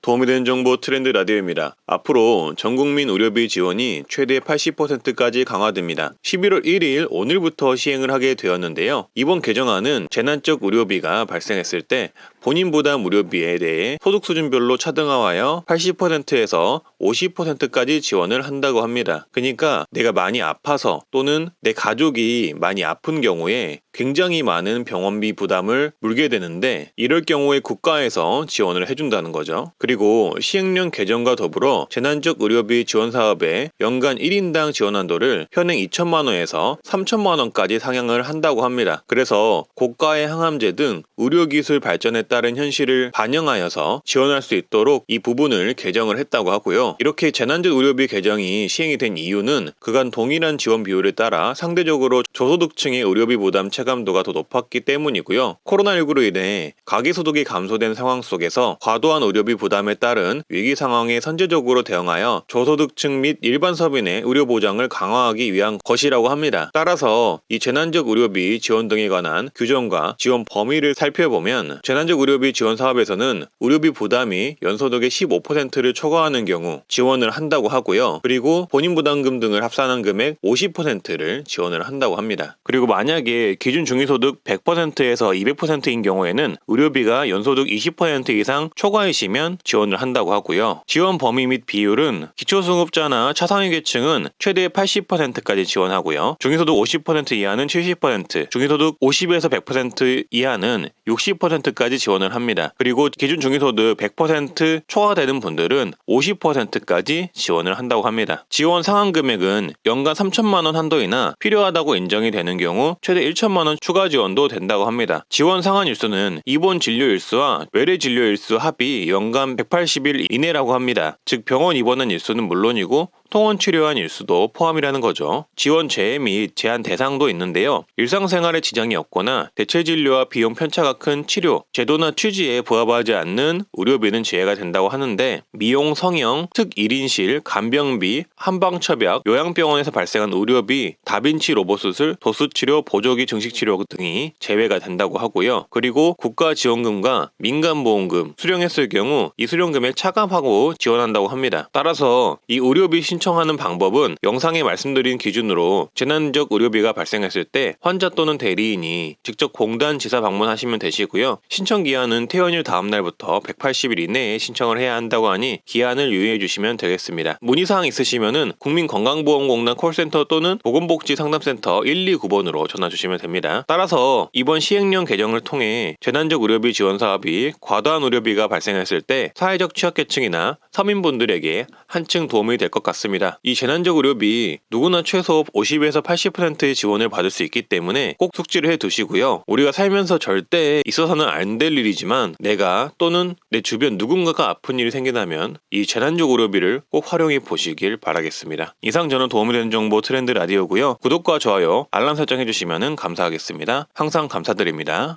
도움이 되는 정보 트렌드 라디오입니다. 앞으로 전국민 의료비 지원이 최대 80%까지 강화됩니다. 11월 1일 오늘부터 시행을 하게 되었는데요. 이번 개정안은 재난적 의료비가 발생했을 때 본인 부담 의료비에 대해 소득 수준별로 차등하여 80%에서 50%까지 지원을 한다고 합니다. 그러니까 내가 많이 아파서 또는 내 가족이 많이 아픈 경우에 굉장히 많은 병원비 부담을 물게 되는데 이럴 경우에 국가에서 지원을 해준다는 거죠. 그리고 시행령 개정과 더불어 재난적 의료비 지원 사업에 연간 1인당 지원 한도를 현행 2천만 원에서 3천만 원까지 상향을 한다고 합니다. 그래서 고가의 항암제 등 의료기술 발전에 따른 현실을 반영하여서 지원할 수 있도록 이 부분을 개정을 했다고 하고요. 이렇게 재난적 의료비 개정이 시행이 된 이유는 그간 동일한 지원 비율에 따라 상대적으로 저소득층의 의료비 부담 체감도가 더 높았기 때문이고요. 코로나19로 인해 가계소득이 감소된 상황 속에서 과도한 의료비 부담에 따른 위기 상황에 선제적으로 대응하여 저소득층 및 일반 서민의 의료 보장을 강화하기 위한 것이라고 합니다. 따라서 이 재난적 의료비 지원 등에 관한 규정과 지원 범위를 살펴보면 재난적 의료비 지원 사업에서는 의료비 부담이 연소득의 15%를 초과하는 경우 지원을 한다고 하고요. 그리고 본인 부담금 등을 합산한 금액 50%를 지원을 한다고 합니다. 그리고 만약에 기준 중위소득 100%에서 200%인 경우에는 의료비가 연소득 20% 이상 초과이시면 지원을 한다고 하고요. 지원 범위 및 비율은 기초수급자나 차상위 계층은 최대 80%까지 지원하고요. 중위소득 50% 이하는 70%, 중위소득 50에서 100% 이하는 60%까지 지원을 합니다. 그리고 기준 중위소득 100% 초과되는 분들은 50%까지 지원을 한다고 합니다. 지원 상한 금액은 연간 3천만 원 한도이나 필요하다고 인정이 되는 경우 최대 1천만 원 추가 지원도 된다고 합니다. 지원 상한 일수는 입원 진료 일수와 외래 진료 일수 합이 연간 180일 이내라고 합니다. 즉 병원 입원한 일수는 물론이고 통원 치료한 일수도 포함이라는 거죠. 지원 재해 및 제한 대상도 있는데요. 일상생활에 지장이 없거나 대체 진료와 비용 편차가 큰 치료, 제도나 취지에 부합하지 않는 의료비는 제외가 된다고 하는데 미용, 성형, 특 1인실, 간병비, 한방첩약, 요양병원에서 발생한 의료비, 다빈치 로봇 수술, 도수치료, 보조기 증식치료 등이 제외가 된다고 하고요. 그리고 국가지원금과 민간보험금 수령했을 경우 이 수령금액 차감하고 지원한다고 합니다. 따라서 이 의료비 신청하는 방법은 영상에 말씀드린 기준으로 재난적 의료비가 발생했을 때 환자 또는 대리인이 직접 공단 지사 방문하시면 되시고요. 신청 기한은 퇴원일 다음 날부터 180일 이내에 신청을 해야 한다고 하니 기한을 유의해 주시면 되겠습니다. 문의사항 있으시면은 국민건강보험공단 콜센터 또는 보건복지상담센터 129번으로 전화 주시면 됩니다. 따라서 이번 시행령 개정을 통해 재난적 의료비 지원 사업이 과도한 의료비가 발생했을 때 사회적 취약계층이나 서민분들에게 한층 도움이 될 것 같습니다. 이 재난적 의료비 누구나 최소 50에서 80%의 지원을 받을 수 있기 때문에 꼭 숙지를 해 두시고요. 우리가 살면서 절대 있어서는 안 될 일이지만 내가 또는 내 주변 누군가가 아픈 일이 생긴다면 이 재난적 의료비를 꼭 활용해 보시길 바라겠습니다. 이상 저는 도움이 되는 정보 트렌드 라디오고요. 구독과 좋아요, 알람 설정 해주시면 감사하겠습니다. 항상 감사드립니다.